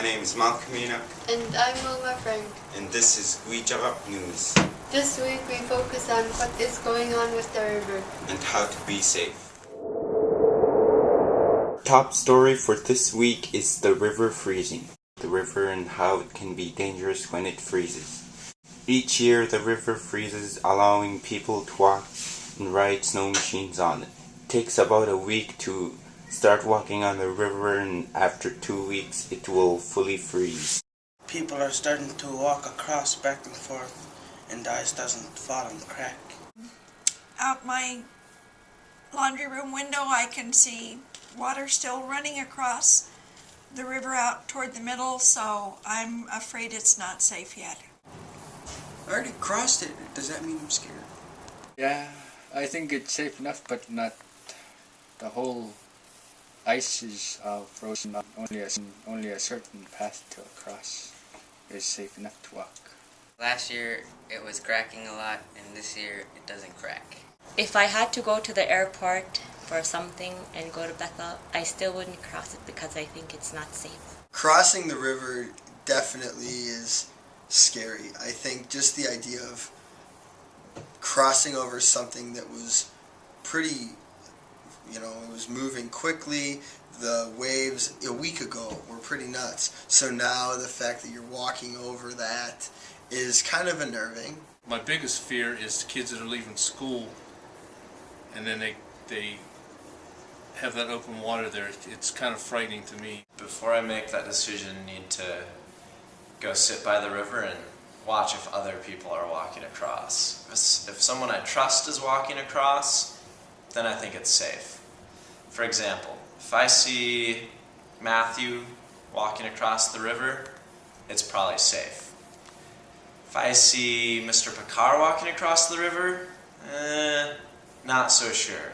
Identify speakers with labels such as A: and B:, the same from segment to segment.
A: My name is Kuicaraq.
B: And I'm Wilma Frank.
A: And this is Kuicaraq News.
B: This week we focus on what is going on with the river.
A: And how to be safe. Top story for this week is the river freezing. The river and how it can be dangerous when it freezes. Each year the river freezes, allowing people to walk and ride snow machines on it. It takes about a week to start walking on the river, and after 2 weeks it will fully freeze.
C: People are starting to walk across back and forth, and the ice doesn't fall and crack.
D: Out my laundry room window I can see water still running across the river out toward the middle, so I'm afraid it's not safe yet.
E: I already crossed it. Does that mean I'm scared?
F: Yeah, I think it's safe enough, but not the whole ice is frozen. Only a certain path to cross is safe enough to walk.
G: Last year it was cracking a lot, and this year it doesn't crack.
H: If I had to go to the airport for something and go to Bethel, I still wouldn't cross it because I think it's not safe.
I: Crossing the river definitely is scary. I think just the idea of crossing over something that was pretty, it was moving quickly. The waves a week ago were pretty nuts. So now the fact that you're walking over that is kind of unnerving.
J: My biggest fear is kids that are leaving school and then they have that open water there. It's kind of frightening to me.
K: Before I make that decision, I need to go sit by the river and watch if other people are walking across. If someone I trust is walking across, then I think it's safe. For example, if I see Matthew walking across the river, it's probably safe. If I see Mr. Picard walking across the river, not so sure.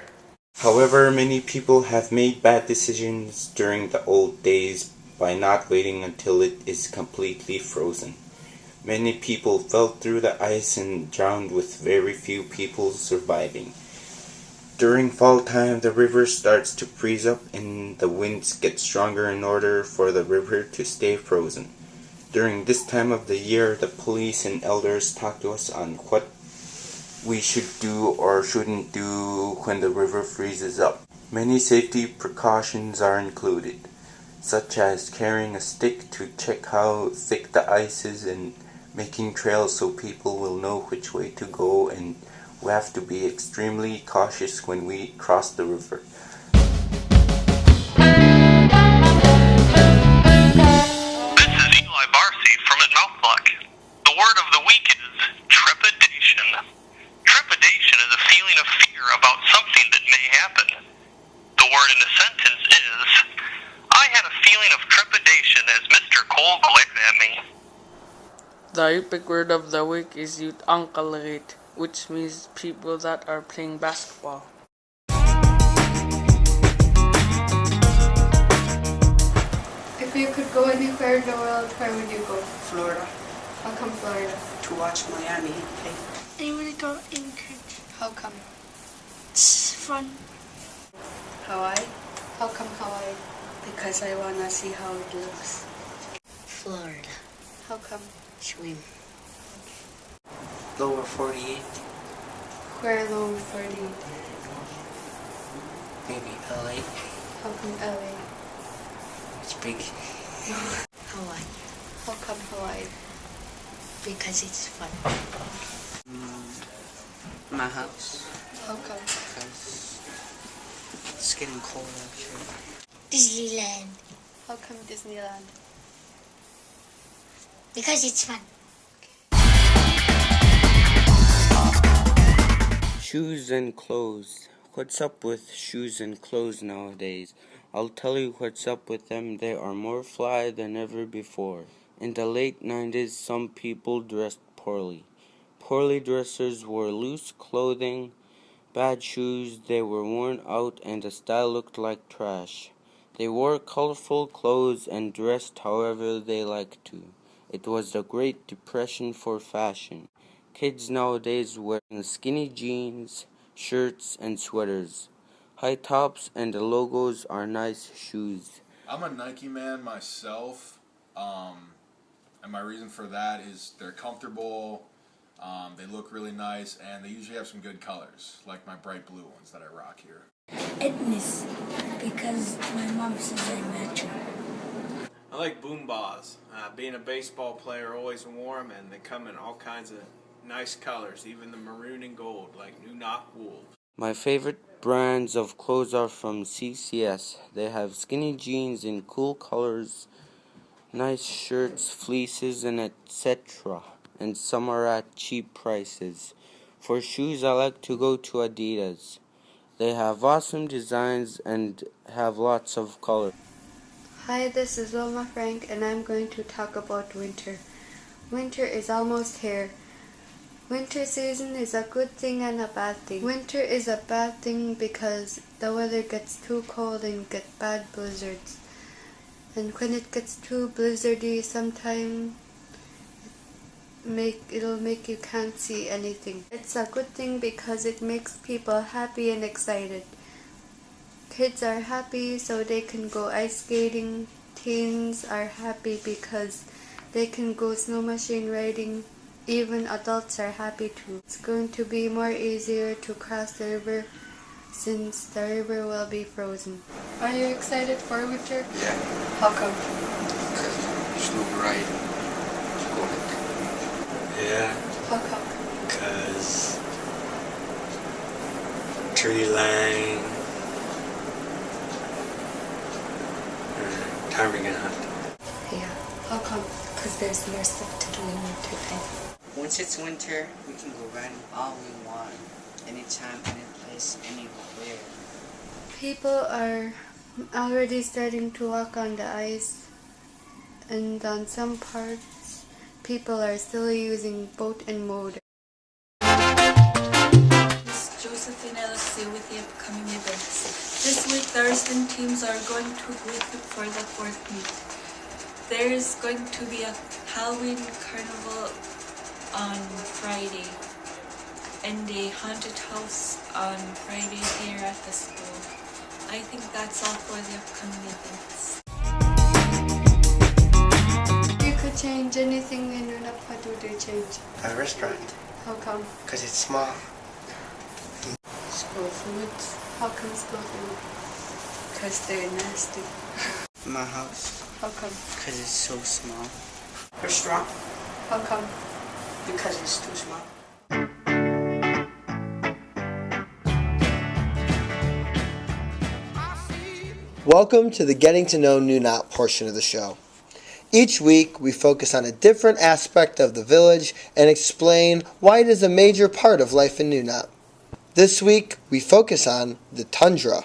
A: However, many people have made bad decisions during the old days by not waiting until it is completely frozen. Many people fell through the ice and drowned, with very few people surviving. During fall time, the river starts to freeze up and the winds get stronger in order for the river to stay frozen. During this time of the year, the police and elders talk to us on what we should do or shouldn't do when the river freezes up. Many safety precautions are included, such as carrying a stick to check how thick the ice is and making trails so people will know which way to go, and we have to be extremely cautious when we cross the river.
L: The word of the week is trepidation. Trepidation is a feeling of fear about something that may happen. The word in the sentence is, I had a feeling of trepidation as Mr. Cole glared at me.
M: The epic word of the week is Kuicaraq, which means people that are playing basketball.
B: If you could go anywhere in the world, where would you go?
C: Florida.
B: How come Florida?
C: To watch Miami play.
N: I want to go England.
B: How come?
N: It's fun.
B: Hawaii? How come Hawaii?
N: Because I want to see how it looks.
H: Florida.
B: How come?
H: Swim.
C: Lower 48.
B: Where lower 48?
C: Maybe LA.
B: How come LA?
C: It's big.
H: Hawaii.
B: How come Hawaii?
H: Because it's fun.
C: My house.
B: How come?
C: Because it's getting cold actually.
N: Disneyland.
B: How come Disneyland?
N: Because it's fun.
O: Shoes and clothes. What's up with shoes and clothes nowadays? I'll tell you what's up with them. They are more fly than ever before. In the late 90s, some people dressed poorly. Poorly dressers wore loose clothing, bad shoes, they were worn out, and the style looked like trash. They wore colorful clothes and dressed however they liked to. It was the Great Depression for fashion. Kids nowadays wear skinny jeans, shirts, and sweaters. High tops and the logos are nice shoes.
P: I'm a Nike man myself, And my reason for that is they're comfortable, they look really nice, and they usually have some good colors, like my bright blue ones that I rock here.
N: Etnis, because my mom says I match her.
Q: I like boom bars. Being a baseball player, always warm, and they come in all kinds of nice colors, even the maroon and gold, like Nunapitchuk wool.
O: My favorite brands of clothes are from CCS. They have skinny jeans in cool colors, nice shirts, fleeces, and etc. And some are at cheap prices. For shoes, I like to go to Adidas. They have awesome designs and have lots of color.
B: Hi, this is Wilma Frank, and I'm going to talk about winter. Winter is almost here. Winter season is a good thing and a bad thing. Winter is a bad thing because the weather gets too cold and get bad blizzards. And when it gets too blizzardy, sometimes it'll make you can't see anything. It's a good thing because it makes people happy and excited. Kids are happy so they can go ice skating. Teens are happy because they can go snow machine riding. Even adults are happy too. It's going to be more easier to cross the river since the river will be frozen. Are you excited for winter?
E: Yeah.
B: How come?
E: Because snow ride.
R: Yeah.
B: How come?
R: Because tree line. Carving out.
N: Yeah. How come? Because there's more stuff to do in winter time.
C: Once it's winter, we can go riding all we want. Anytime, any place, anywhere.
B: People are already starting to walk on the ice, and on some parts, people are still using boat and motor.
S: Miss Josephine LFC with the upcoming events. This week, the wrestling teams are going to equip for the 4th meet. There is going to be a Halloween carnival on Friday and a haunted house on Friday here at the school. I think that's all for the upcoming events.
B: If you could change anything in Nunap, what would you change?
C: A restaurant.
B: How come?
C: Because it's small.
B: School foods. How come school food? Because they're nasty.
C: My house.
B: How come?
C: Because it's so small.
S: Restaurant.
B: How come?
S: Because it's too small.
I: Welcome to the Getting to Know Nunap portion of the show. Each week, we focus on a different aspect of the village and explain why it is a major part of life in Nunap. This week, we focus on the tundra.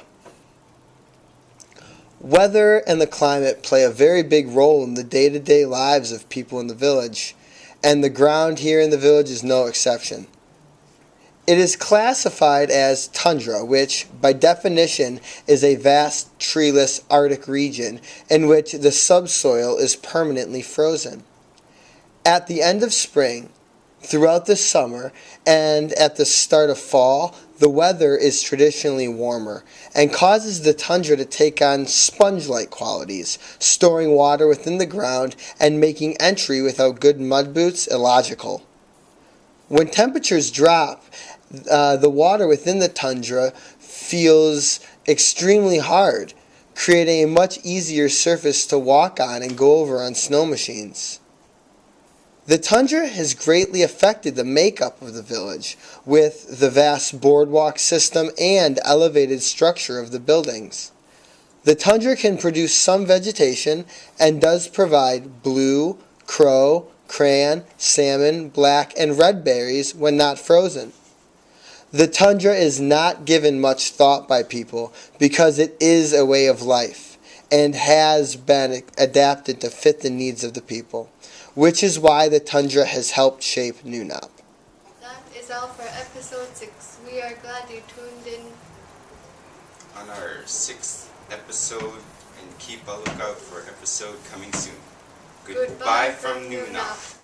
I: Weather and the climate play a very big role in the day-to-day lives of people in the village, and the ground here in the village is no exception. It is classified as tundra, which, by definition, is a vast, treeless Arctic region in which the subsoil is permanently frozen. At the end of spring, throughout the summer, and at the start of fall, the weather is traditionally warmer and causes the tundra to take on sponge-like qualities, storing water within the ground and making entry without good mud boots illogical. When temperatures drop, the water within the tundra feels extremely hard, creating a much easier surface to walk on and go over on snow machines. The tundra has greatly affected the makeup of the village, with the vast boardwalk system and elevated structure of the buildings. The tundra can produce some vegetation and does provide blue, crow, crayon, salmon, black, and red berries when not frozen. The tundra is not given much thought by people because it is a way of life and has been adapted to fit the needs of the people, which is why the tundra has helped shape Nunap.
B: That is all for episode 6. We are glad you tuned in
A: on our 6th episode, and keep a lookout for episode coming soon. Goodbye from Nunap.